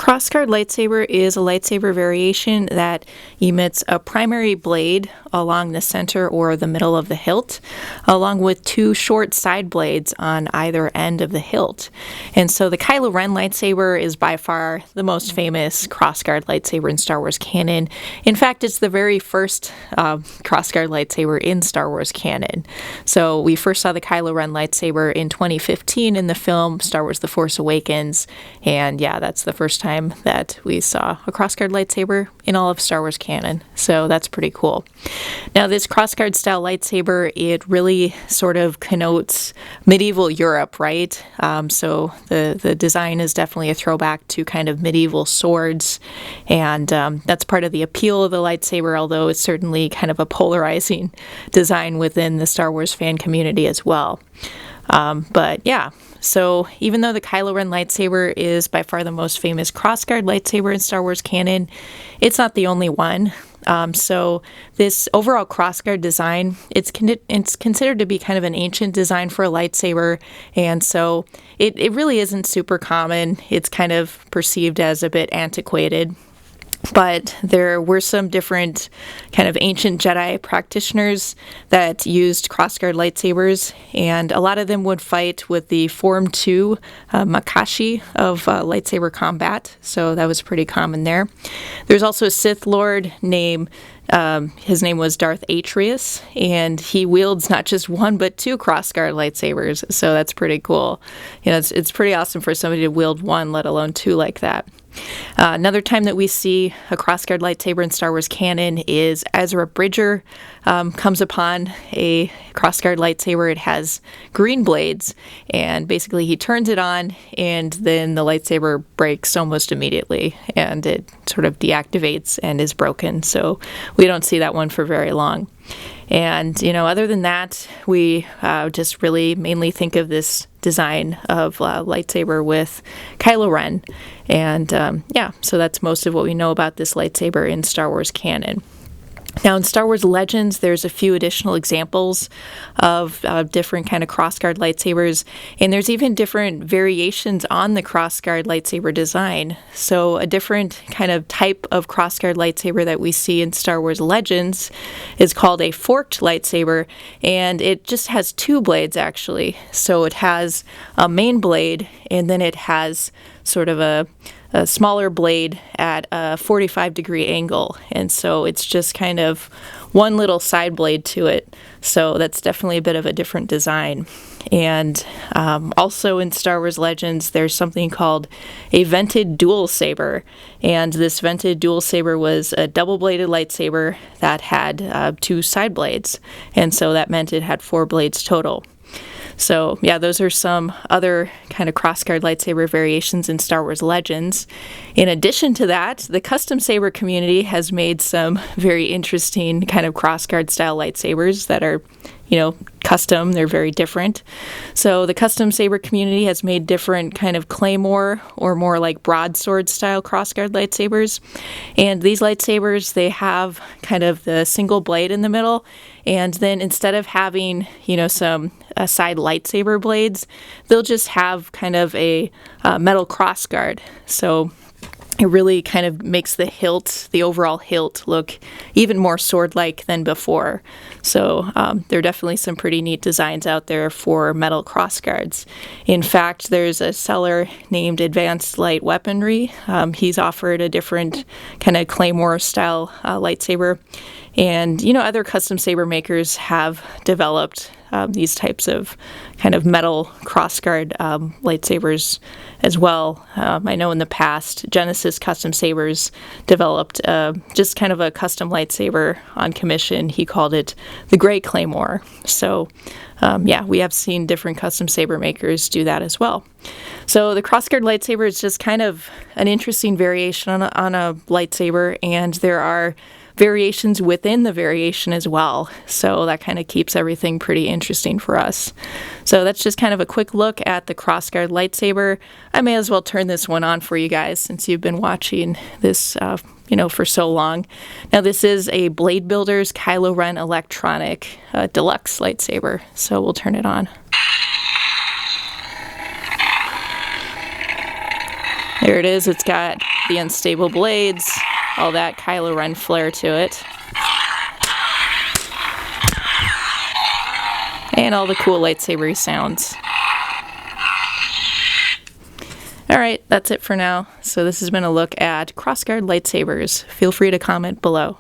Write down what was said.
Crossguard lightsaber is a lightsaber variation that emits a primary blade along the center or the middle of the hilt, along with two short side blades on either end of the hilt. And so the Kylo Ren lightsaber is by far the most famous crossguard lightsaber in Star Wars canon. In fact, it's the very first crossguard lightsaber in Star Wars canon. So we first saw the Kylo Ren lightsaber in 2015 in the film Star Wars The Force Awakens, and yeah, that's the first time that we saw a crossguard lightsaber in all of Star Wars canon. So that's pretty cool. Now, this crossguard style lightsaber, it really sort of connotes medieval Europe, right? So the design is definitely a throwback to kind of medieval swords, and that's part of the appeal of the lightsaber, although it's certainly kind of a polarizing design within the Star Wars fan community as well. But yeah, so even though the Kylo Ren lightsaber is by far the most famous crossguard lightsaber in Star Wars canon, it's not the only one. So this overall crossguard design, it's considered to be kind of an ancient design for a lightsaber, and so it really isn't super common. It's kind of perceived as a bit antiquated. But there were some different kind of ancient Jedi practitioners that used crossguard lightsabers, and a lot of them would fight with the Form 2 Makashi of lightsaber combat, so that was pretty common there. There's also a Sith Lord named his name was Darth Atreus, and he wields not just one but two crossguard lightsabers, so that's pretty cool. You know, it's pretty awesome for somebody to wield one, let alone two like that. Another time that we see a crossguard lightsaber in Star Wars canon is Ezra Bridger comes upon a crossguard lightsaber. It has green blades, and basically he turns it on, and then the lightsaber breaks almost immediately, and it sort of deactivates and is broken. So we don't see that one for very long. And, you know, other than that, we just really mainly think of this design of lightsaber with Kylo Ren. And yeah, so that's most of what we know about this lightsaber in Star Wars canon. Now, in Star Wars Legends, there's a few additional examples of different kind of crossguard lightsabers, and there's even different variations on the crossguard lightsaber design. So a different kind of type of crossguard lightsaber that we see in Star Wars Legends is called a forked lightsaber, and it just has two blades, actually. So it has a main blade, and then it has sort of a smaller blade at a 45-degree angle, and so it's just kind of one little side blade to it. So that's definitely a bit of a different design. And also in Star Wars Legends, there's something called a vented dual saber, and this vented dual saber was a double-bladed lightsaber that had two side blades, and so that meant it had four blades total. So, yeah, those are some other kind of crossguard lightsaber variations in Star Wars Legends. In addition to that, the custom saber community has made some very interesting kind of crossguard style lightsabers that are, you know, custom. They're very different. So the custom saber community has made different kind of claymore or more like broadsword style crossguard lightsabers. And these lightsabers, they have kind of the single blade in the middle. And then instead of having, you know, some side lightsaber blades, they'll just have kind of a metal crossguard. So it really kind of makes the hilt, the overall hilt, look even more sword-like than before. So there are definitely some pretty neat designs out there for metal crossguards. In fact, there's a seller named Advanced Light Weaponry. He's offered a different kind of claymore-style lightsaber. And, you know, other custom saber makers have developed these types of kind of metal crossguard lightsabers as well. I know in the past, Genesis Custom Sabers developed just kind of a custom lightsaber on commission. He called it the Gray Claymore. So, yeah, we have seen different custom saber makers do that as well. So the crossguard lightsaber is just kind of an interesting variation on a lightsaber, and there are variations within the variation as well. So that kind of keeps everything pretty interesting for us. So that's just kind of a quick look at the crossguard lightsaber. I may as well turn this one on for you guys since you've been watching this for so long. Now this is a Blade Builders Kylo Ren Electronic Deluxe lightsaber. So we'll turn it on. There it is. It's got the unstable blades, all that Kylo Ren flair to it. And all the cool lightsaber sounds. Alright, that's it for now. So this has been a look at Crossguard lightsabers. Feel free to comment below.